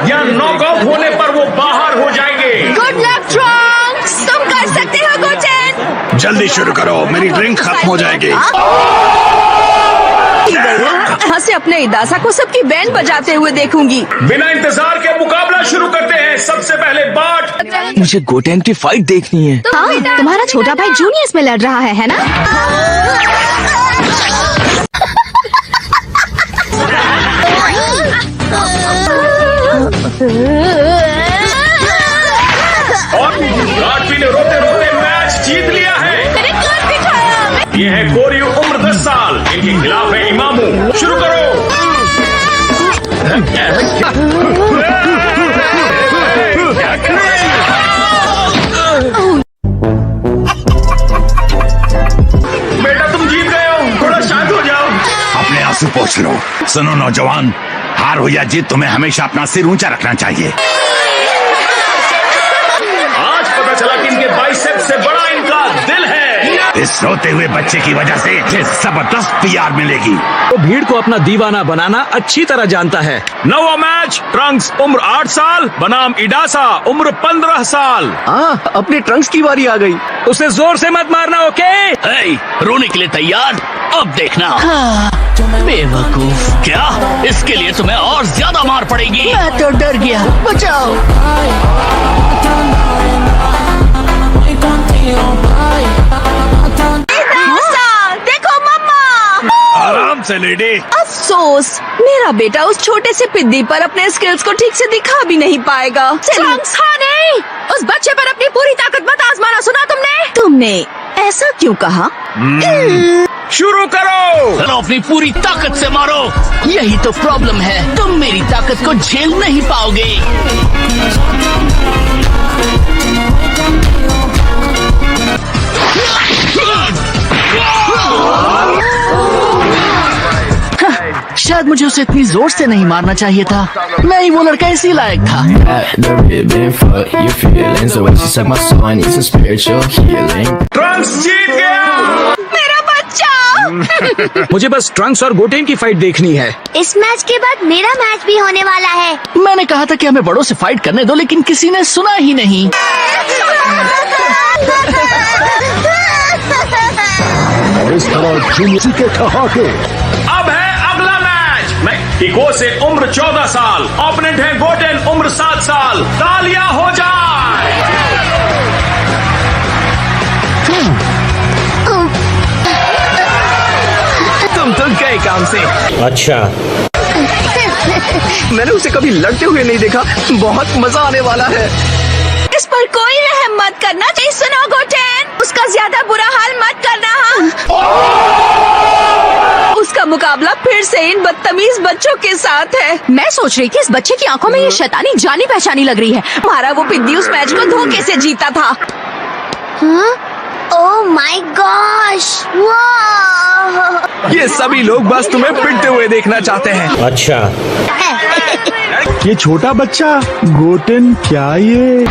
या नॉकआउट होने पर वो बाहर हो जाएंगे। गुड लक ट्रंक्स, तुम कर सकते हो गोटेन। जल्दी शुरू करो, मेरी ड्रिंक खत्म हो जाएगी। यहाँ से अपने इदासा को सबकी बैंड बजाते हुए देखूंगी। बिना इंतजार के मुकाबला शुरू करते हैं। सबसे पहले बाट। मुझे गोटेन की फाइट देखनी है। हाँ, तुम्हारा छोटा भाई जूनियर्स में लड़ रहा है ना? और राजवी ने रोते रोते मैच जीत लिया है। ये है कोरियो, उम्र 10 साल। इनके खिलाफ है इमामू। शुरू करो। बेटा तुम जीत गए हो, थोड़ा शांत हो जाओ। अपने आंसू पोंछ लो। सुनो नौजवान, हार हो या जीत, तुम्हें हमेशा अपना सिर ऊंचा रखना चाहिए। आज पता चला कि इनके बाइसेप से बड़ा इनका दिल है। इस रोते हुए बच्चे की वजह से ये जबरदस्त पीआर मिलेगी। वो भीड़ को अपना दीवाना बनाना अच्छी तरह जानता है। नवा मैच। ट्रंक्स उम्र 8 साल बनाम इडासा उम्र 15 साल। हाँ, अपने ट्रंक्स की बारी आ गई। उसे जोर से मत मारना, ओके? रोने के लिए तैयार? अब देखना। बेवकूफ, क्या इसके लिए तुम्हें और ज्यादा मार पड़ेगी। मैं तो डर गया, बचाओ। देखो मम्मा। आराम से लेडी। अफसोस, मेरा बेटा उस छोटे से पिद्दी पर अपने स्किल्स को ठीक से दिखा भी नहीं पाएगा। नहीं, उस बच्चे पर अपनी पूरी ताकत मत आजमाना, सुना तुमने ऐसा क्यों कहा? शुरू करो। चलो अपनी पूरी ताकत से मारो। यही तो प्रॉब्लम है, तुम मेरी ताकत को झेल नहीं पाओगे। शायद मुझे उसे इतनी जोर से नहीं मारना चाहिए था। नहीं, वो लड़का इसी लायक था। ट्रंक्स जीत गया। मेरा बच्चा। मुझे बस ट्रंक्स और गोटेन की फाइट देखनी है। इस मैच के बाद मेरा मैच भी होने वाला है। मैंने कहा था कि हमें बड़ों से फाइट करने दो, लेकिन किसी ने सुना ही नहीं। और इस तरह जूनियर के ठहाके। अब है अगला मैच। मैक्सिको से उम्र 14 साल। ओपोनेंट है गोटेन उम्र 7 साल। तालियां हो जाए। तुम तो गए काम से। अच्छा, मैंने उसे कभी लड़ते हुए नहीं देखा। बहुत मजा आने वाला है। इस पर कोई रहम मत करना। नहीं सुनो गोटेन, उसका ज्यादा बुरा हाल मत करना। उसका मुकाबला फिर से इन बदतमीज बच्चों के साथ है। मैं सोच रही थी इस बच्चे की आंखों में ये शैतानी जानी पहचानी लग रही है। हमारा वो पिद्दी उस मैच को धोखे से जीता था। ओह माय गॉश, वाह! ये सभी लोग बस तुम्हें पिटते हुए देखना चाहते हैं। अच्छा, ये छोटा बच्चा गोटेन, क्या ये?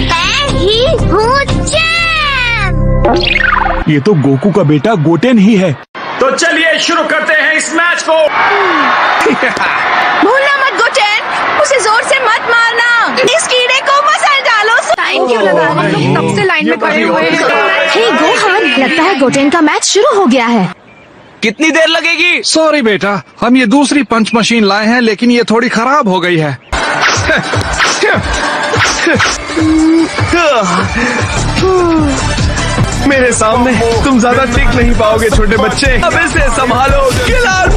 मैं ही हूँ चैंप। ये तो गोकू का बेटा गोटेन ही है। तो चलिए शुरू करते हैं इस मैच को। भूलना मत गोटेन, उसे जोर से मत मारना। इस कीड़े को मसल डालो। लाइन क्यों लगा? हम लोग तब से लाइन में खड़े हुए हैं। हे गोहान, लगता है गोटेन का मैच शुरू हो गया है। कितनी देर लगेगी? सॉरी बेटा, हम ये दूसरी पंच मशीन लाए हैं, लेकिन ये थोड़ी खराब हो गई है। मेरे सामने तुम ज्यादा टिक नहीं पाओगे छोटे बच्चे। अब इसे संभालो। किलर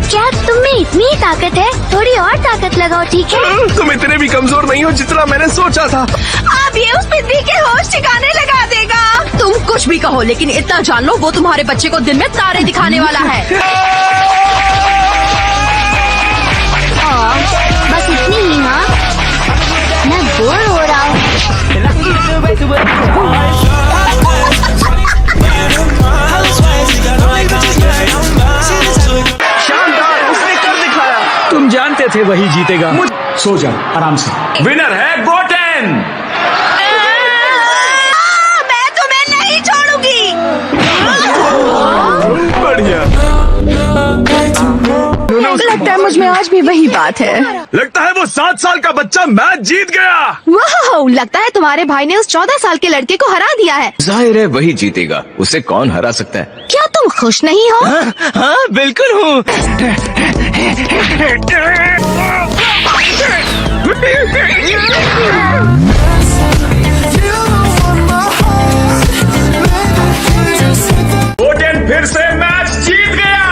क्या तुम में इतनी ताकत है? थोड़ी और ताकत लगाओ, ठीक है? तुम इतने भी कमजोर नहीं हो जितना मैंने सोचा था। अब ये उस पिद्दी के होश ठिकाने लगा देगा। तुम कुछ भी कहो, लेकिन इतना जान लो, वो तुम्हारे बच्चे को दिन में तारे दिखाने वाला है। बस इतनी ही ना, मैं बोर हो रहा हूँ। शानदार, उसने कर दिखाया। तुम जानते थे वही जीतेगा। सो जा आराम से। विनर है गोटेन। आज भी वही बात है। लगता है वो 7 साल का बच्चा मैच जीत गया। वाह, लगता है तुम्हारे भाई ने उस 14 साल के लड़के को हरा दिया है। जाहिर है वही जीतेगा, उसे कौन हरा सकता है। क्या तुम खुश नहीं हो? हाँ बिल्कुल हूँ। गोटेन फिर से मैच जीत गया।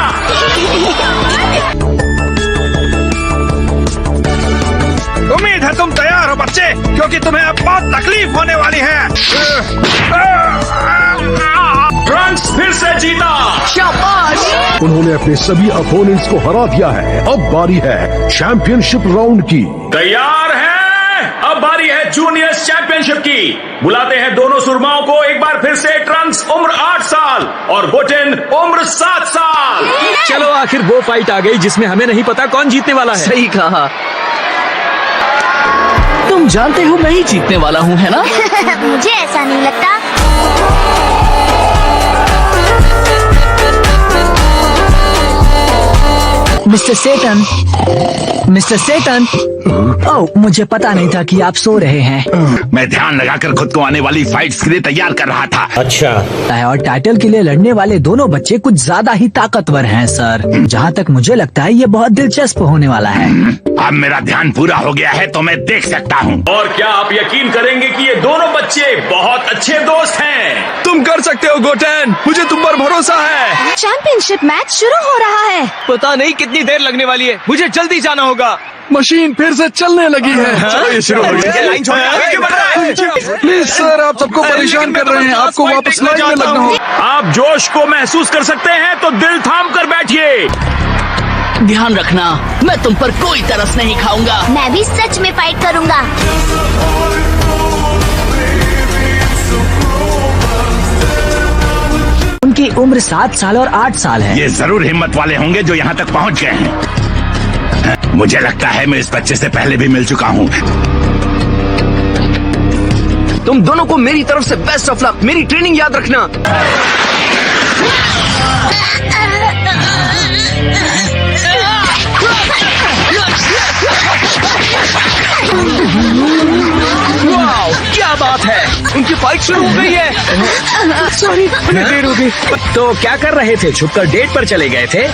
उम्मीद है तुम तैयार हो बच्चे, क्योंकि तुम्हें अब बहुत तकलीफ होने वाली है। ट्रंक्स फिर से जीता। शाबाश। उन्होंने अपने सभी अपोनेंट्स को हरा दिया है। अब बारी है चैंपियनशिप राउंड की। तैयार है? अब बारी है जूनियर्स चैंपियनशिप की। बुलाते हैं दोनों सुरमाओं को एक बार फिर से। ट्रंक्स उम्र 8 साल और गोटेन उम्र 7 साल। चलो आखिर वो फाइट आ गई जिसमें हमें नहीं पता कौन जीतने वाला है। सही कहा। तुम जानते हो मैं ही जीतने वाला हूँ, है ना? मुझे ऐसा नहीं लगता। मिस्टर सेटन, ओह मुझे पता नहीं था कि आप सो रहे हैं। मैं ध्यान लगाकर खुद को आने वाली फाइट्स के लिए तैयार कर रहा था। और टाइटल के लिए लड़ने वाले दोनों बच्चे कुछ ज्यादा ही ताकतवर हैं सर। जहाँ तक मुझे लगता है ये बहुत दिलचस्प होने वाला है। अब मेरा ध्यान पूरा हो गया है तो मैं देख सकता हूँ। और क्या आप यकीन करेंगे कि ये दोनों बच्चे बहुत अच्छे दोस्त हैं? तुम कर सकते हो गोटेन, मुझे तुम पर भरोसा है। चैंपियनशिप मैच शुरू हो रहा है। पता नहीं कितनी देर लगने वाली है, मुझे जल्दी जाना होगा। मशीन फिर से चलने लगी है। चलो ये शुरू हो गया। प्लीज सर, आप सबको परेशान कर रहे हैं। आपको वापस लाइन में लगना होगा। आप जोश को महसूस कर सकते हैं तो दिल थाम कर बैठिए। ध्यान रखना, मैं तुम पर कोई तरस नहीं खाऊंगा। मैं भी सच में फाइट करूंगा। उनकी उम्र 7 साल और 8 साल है। ये जरूर हिम्मत वाले होंगे जो यहाँ तक पहुँच गए हैं। मुझे लगता है मैं इस बच्चे से पहले भी मिल चुका हूँ। तुम दोनों को मेरी तरफ से बेस्ट ऑफ लक। मेरी ट्रेनिंग याद रखना। वाओ, क्या बात है, उनकी फाइट शुरू हो गई है। सॉरी, देर हो गई। तो क्या कर रहे थे? छुपकर डेट पर चले गए थे?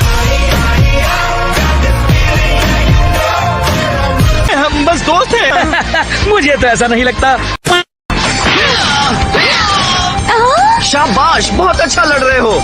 हम बस दोस्त हैं। मुझे तो ऐसा नहीं लगता। शाबाश, बहुत अच्छा लड़ रहे हो।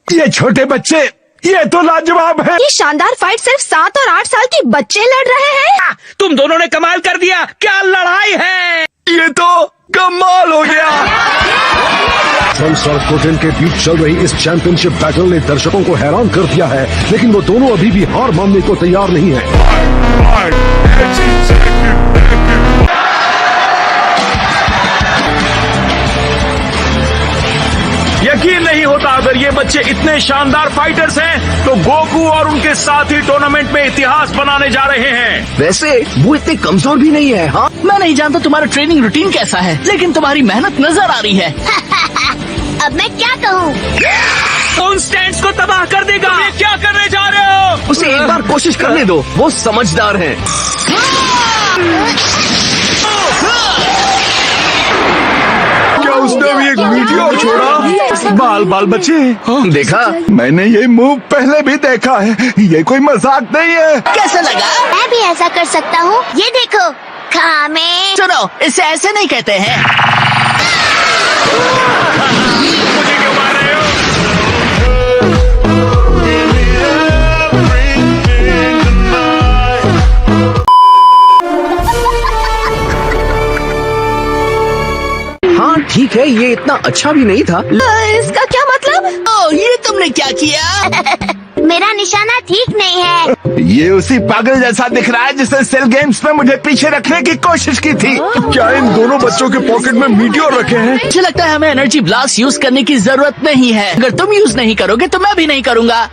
ये छोटे बच्चे, ये तो लाजवाब है। ये शानदार फाइट सिर्फ 7 और 8 साल के बच्चे लड़ रहे हैं। तुम दोनों ने कमाल कर दिया। क्या लड़ाई है, ये तो कमाल हो गया। ट्रंक्स और गोटेन के बीच चल रही इस चैंपियनशिप बैटल ने दर्शकों को हैरान कर दिया है, लेकिन वो दोनों अभी भी हार मानने को तैयार नहीं है। यकीन नहीं होता अगर ये बच्चे इतने शानदार फाइटर्स हैं तो गोकू और उनके साथी टूर्नामेंट में इतिहास बनाने जा रहे हैं। वैसे वो इतने कमजोर भी नहीं है। हाँ, मैं नहीं जानता तुम्हारा ट्रेनिंग रूटीन कैसा है, लेकिन तुम्हारी मेहनत नजर आ रही है। अब मैं क्या कहूँ? उन स्टैंड्स को तबाह कर देगा। ये क्या करने जा रहे हो? उसे एक बार कोशिश करने दो, वो समझदार है। क्या उसने अभी एक वीडियो छोड़ा? बाल बाल बच्चे, देखा? मैंने ये मूव पहले भी देखा है, ये कोई मजाक नहीं है। कैसा लगा? मैं भी ऐसा कर सकता हूँ। ये देखो, खामे। सुनो, इसे ऐसे नहीं कहते हैं। मुझे क्यों मार रहे हो? हाँ ठीक है, ये इतना अच्छा भी नहीं था। इसका क्या मतलब? ओ, ये तुमने क्या किया? मेरा निशाना ठीक नहीं है। ये उसी पागल जैसा दिख रहा है जिसने सेल गेम्स में मुझे पीछे रखने की कोशिश की थी। क्या इन दोनों बच्चों के पॉकेट में मीटियोर रखे हैं? मुझे लगता है हमें एनर्जी ब्लास्ट यूज करने की जरूरत नहीं है। अगर तुम यूज नहीं करोगे तो मैं भी नहीं करूँगा।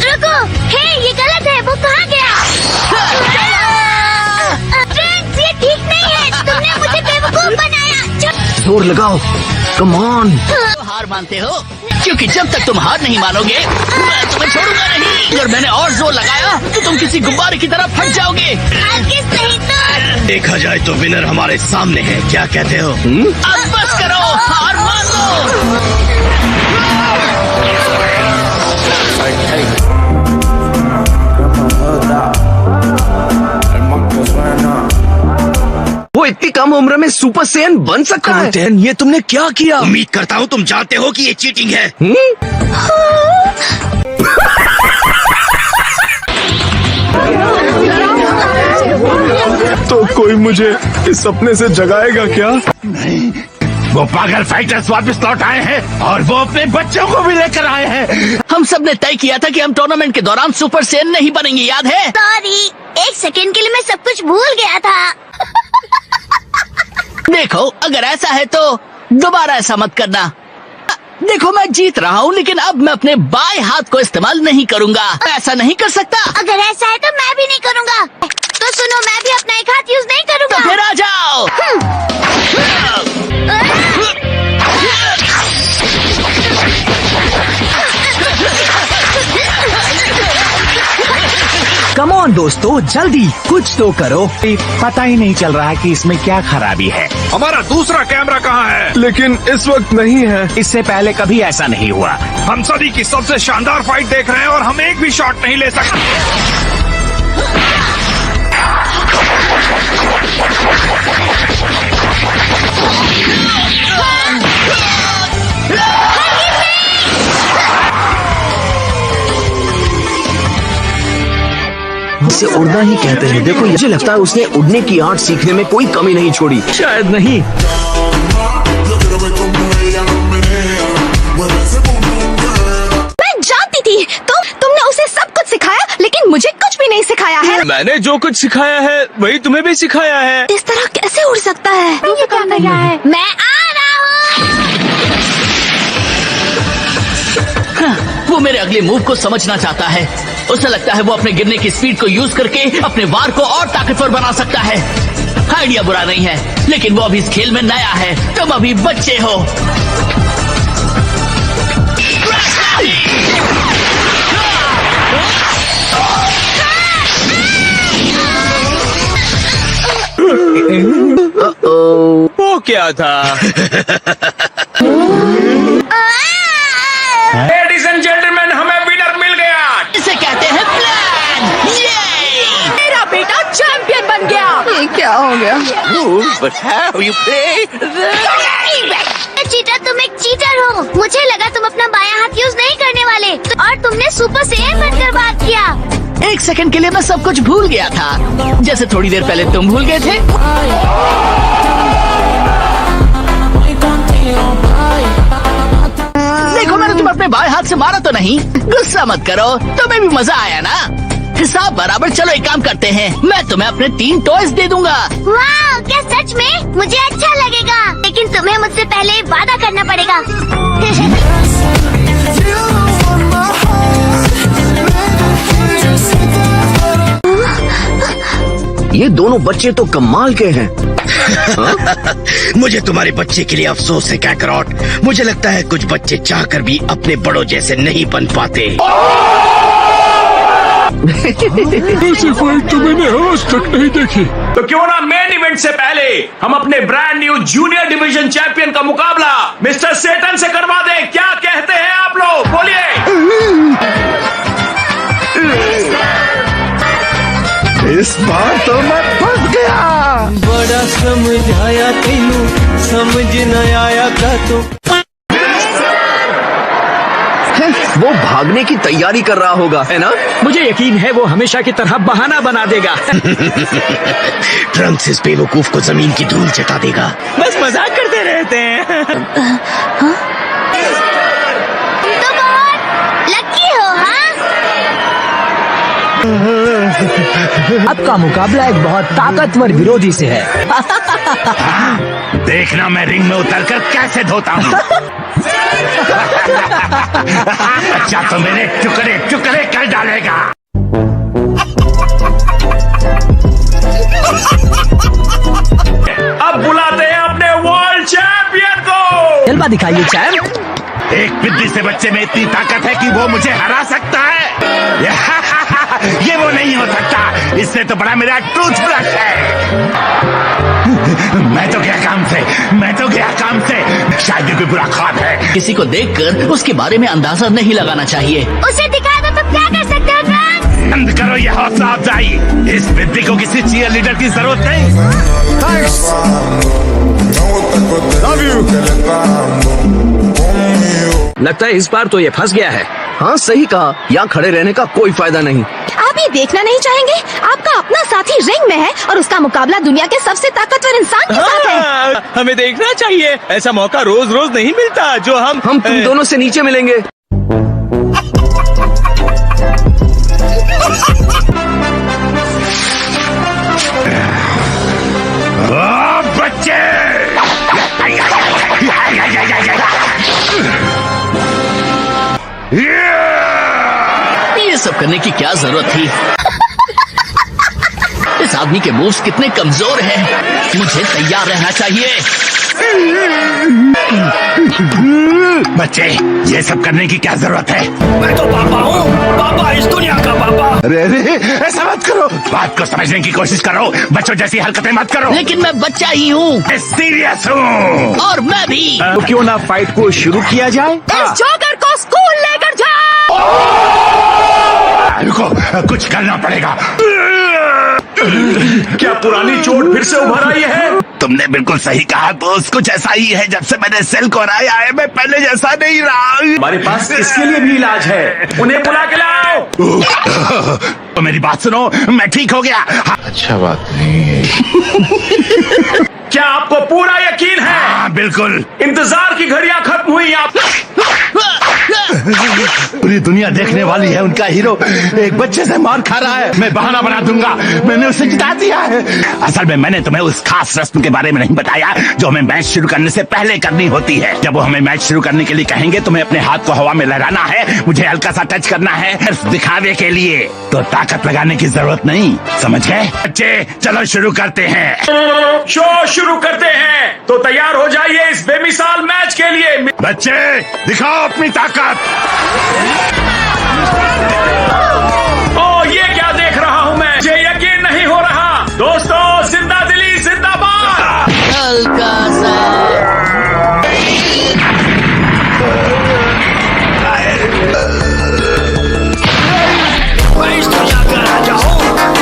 रुको, हे ये गलत है, वो कहाँ गया? फ्रेंड्स, ये ठीक नहीं है, तुमने मुझे बेवकूफ बनाया। जोर लगाओ, कम ऑन। हार मानते हो? क्योंकि जब तक तुम हार नहीं मानोगे मैं तुम्हें छोड़ूंगा नहीं। अगर मैंने और जोर लगाया तो तुम किसी गुब्बारे की तरह फट जाओगे। हरगिज़ नहीं तो। देखा जाए तो विनर हमारे सामने है, क्या कहते हो? अब बस करो, हार मान लो। वो इतनी कम उम्र में सुपर सैयन बन सकता है? कैप्टन, ये तुमने क्या किया? उम्मीद करता हूँ तुम जानते हो कि ये चीटिंग है। तो कोई मुझे इस सपने से जगाएगा क्या? वो पागल फाइटर्स वापस लौट आए हैं और वो अपने बच्चों को भी लेकर आए हैं। हम सब ने तय किया था कि हम टूर्नामेंट के दौरान सुपर सेन नहीं बनेंगे, याद है? सॉरी, एक सेकंड के लिए मैं सब कुछ भूल गया था। देखो, अगर ऐसा है तो दोबारा ऐसा मत करना। देखो, मैं जीत रहा हूँ लेकिन अब मैं अपने बाएं हाथ को इस्तेमाल नहीं करूँगा। ऐसा नहीं कर सकता। अगर ऐसा है तो मैं भी नहीं करूँगा। तो सुनो, मैं भी अपना एक हाथ यूज नहीं तो करूँगा। फिर आ जाओ। कम ऑन दोस्तों, जल्दी कुछ तो करो। पता ही नहीं चल रहा कि इसमें क्या खराबी है। हमारा दूसरा कैमरा कहाँ है? लेकिन इस वक्त नहीं है। इससे पहले कभी ऐसा नहीं हुआ। हम सदी की सबसे शानदार फाइट देख रहे हैं और हम एक भी शॉट नहीं ले सकते। इसे उड़ना ही कहते हैं। देखो, मुझे लगता है उसने उड़ने की आर्ट सीखने में कोई कमी नहीं छोड़ी। शायद नहीं। मैं जानती थी तुमने उसे सब कुछ सिखाया, लेकिन मुझे कुछ भी नहीं सिखाया है। मैंने जो कुछ सिखाया है वही तुम्हें भी सिखाया है। इस तरह कैसे उड़ सकता है? ये क्या कर रहा है? मैं आ रहा हूँ। वो मेरे अगले मूव को समझना चाहता है। उसे लगता है वो अपने गिरने की स्पीड को यूज करके अपने वार को और ताकतवर बना सकता है। आइडिया बुरा नहीं है, लेकिन वो अभी इस खेल में नया है। तुम अभी बच्चे हो। वो क्या था? लेडीज एंड जेंटलमैन, हमें विनर मिल गया। इसे कहते हैं प्लान। ये मेरा बेटा चैंपियन बन गया। ये क्या हो गया? चीटर, तुम एक चीटर हो। मुझे लगा तुम अपना बायां हाथ यूज नहीं करने वाले, और तुमने सुपर सैयन बनकर बात किया। एक सेकंड के लिए मैं सब कुछ भूल गया था, जैसे थोड़ी देर पहले तुम भूल गए थे। देखो, मैंने तुम्हें अपने बाएं हाथ से मारा तो नहीं। गुस्सा मत करो, तुम्हें भी मजा आया ना? हिसाब बराबर। चलो एक काम करते हैं, मैं तुम्हें अपने 3 टॉयज दे दूंगा। वाह, क्या सच में? मुझे अच्छा लगेगा, लेकिन तुम्हें मुझसे पहले वादा करना पड़ेगा। ये दोनों बच्चे तो कमाल के हैं। मुझे तुम्हारे बच्चे के लिए अफसोस है कैकरॉट। मुझे लगता है कुछ बच्चे चाहकर भी अपने बड़ों जैसे नहीं बन पाते। ऐसी फाइट तो मैंने आज तक नहीं देखी। तो क्यों ना मेन इवेंट से पहले हम अपने brand new junior division champion का मुकाबला मिस्टर सेटन से करवा दें। क्या कहते हैं आप लोग? बोलिए। इस बार तो मैं फंस गया। बड़ा समझाया तेनू समझ न आया का तो। वो भागने की तैयारी कर रहा होगा, है ना? मुझे यकीन है वो हमेशा की तरह बहाना बना देगा। ट्रंक्स इस बेवकूफ को जमीन की धूल चटा देगा। बस मजाक करते रहते हैं। तुम तो बहुत लकी हो, हाँ? अब का मुकाबला एक बहुत ताकतवर विरोधी से है। देखना मैं रिंग में उतरकर कैसे धोता हूँ। अच्छा तो मेरे टुकड़े टुकड़े कर डालेगा। अब बुलाते हैं अपने वर्ल्ड चैंपियन को। जलवा दिखाइए चैंप। एक बिल्ली से बच्चे में इतनी ताकत है कि वो मुझे हरा सकता है। ये वो नहीं हो सकता। इससे तो बड़ा मेरा टूथब्रश है। मैं तो गया काम से। शायद ये कोई बुरा ख्वाब है। किसी को देखकर उसके बारे में अंदाजा नहीं लगाना चाहिए। उसे दिखा दो तो क्या कर सकते हो ट्रंक्स? बंद करो ये हौसला अफजाई। इस बिल्ली को किसी चीयर लीडर की जरूरत नहीं। लगता है इस बार तो ये फंस गया है। हाँ सही कहा, यहाँ खड़े रहने का कोई फायदा नहीं। आप ये देखना नहीं चाहेंगे? आपका अपना साथी रिंग में है और उसका मुकाबला दुनिया के सबसे ताकतवर इंसान के साथ है। हमें देखना चाहिए। ऐसा मौका रोज रोज नहीं मिलता जो हम तुम दोनों से नीचे मिलेंगे। बच्चे ये सब करने की क्या जरूरत थी? इस आदमी के मूव्स कितने कमजोर हैं। मुझे तैयार रहना चाहिए। बच्चे ये सब करने की क्या जरूरत है? मैं तो पापा हूँ, पापा इस दुनिया का पापा। अरे ऐसा मत करो। बात को समझने की कोशिश करो। बच्चों जैसी हरकतें मत करो। लेकिन मैं बच्चा ही हूँ। मैं सीरियस हूँ। और मैं भी। तो क्यों ना फाइट को शुरू किया जाए? इस जोकर को स्कूल लेकर जाओ। रुको, कुछ करना पड़ेगा। क्या पुरानी चोट फिर से उभर आई है? तुमने बिल्कुल सही कहा। दोस्त कुछ ऐसा ही है। जब से मैंने सेल को हराया है मैं पहले जैसा नहीं रहा। हमारे पास इसके लिए भी इलाज है। उन्हें बुला के लाओ। तो मेरी बात सुनो, मैं ठीक हो गया। अच्छा बात नहीं है। क्या आपको पूरा यकीन है? हाँ बिल्कुल। इंतजार की घड़ियां खत्म हुई। आप पूरी दुनिया देखने वाली है। उनका हीरो एक बच्चे से मार खा रहा है। मैं बहाना बना दूंगा। मैंने उसे जिता दिया है। असल में मैंने तुम्हें उस खास रस्म के बारे में नहीं बताया जो हमें मैच शुरू करने से पहले करनी होती है। जब वो हमें मैच शुरू करने के लिए कहेंगे तुम्हें अपने हाथ को हवा में लहराना है। मुझे हल्का सा टच करना है सिर्फ दिखावे के लिए। तो ताकत लगाने की जरूरत नहीं। समझ गए बच्चे? चलो शुरू करते हैं। शो शुरू करते हैं। तो तैयार हो जाइए इस बेमिसाल मैच के लिए। बच्चे दिखाओ अपनी ताकत। ओ ये क्या देख रहा हूँ मैं? मुझे यकीन नहीं हो रहा। दोस्तों जिंदा दिली जिंदाबाद। हल्का सा। मैं इस दुनिया का राजा हूँ।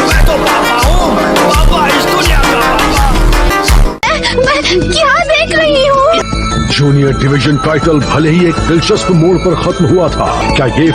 मैं तो पापा हूँ, पापा इस दुनिया का पापा। मैं क्या देख रही हूँ? जूनियर डिवीजन टाइटल भले ही एक दिलचस्प मोड़ पर खत्म हुआ था, क्या ये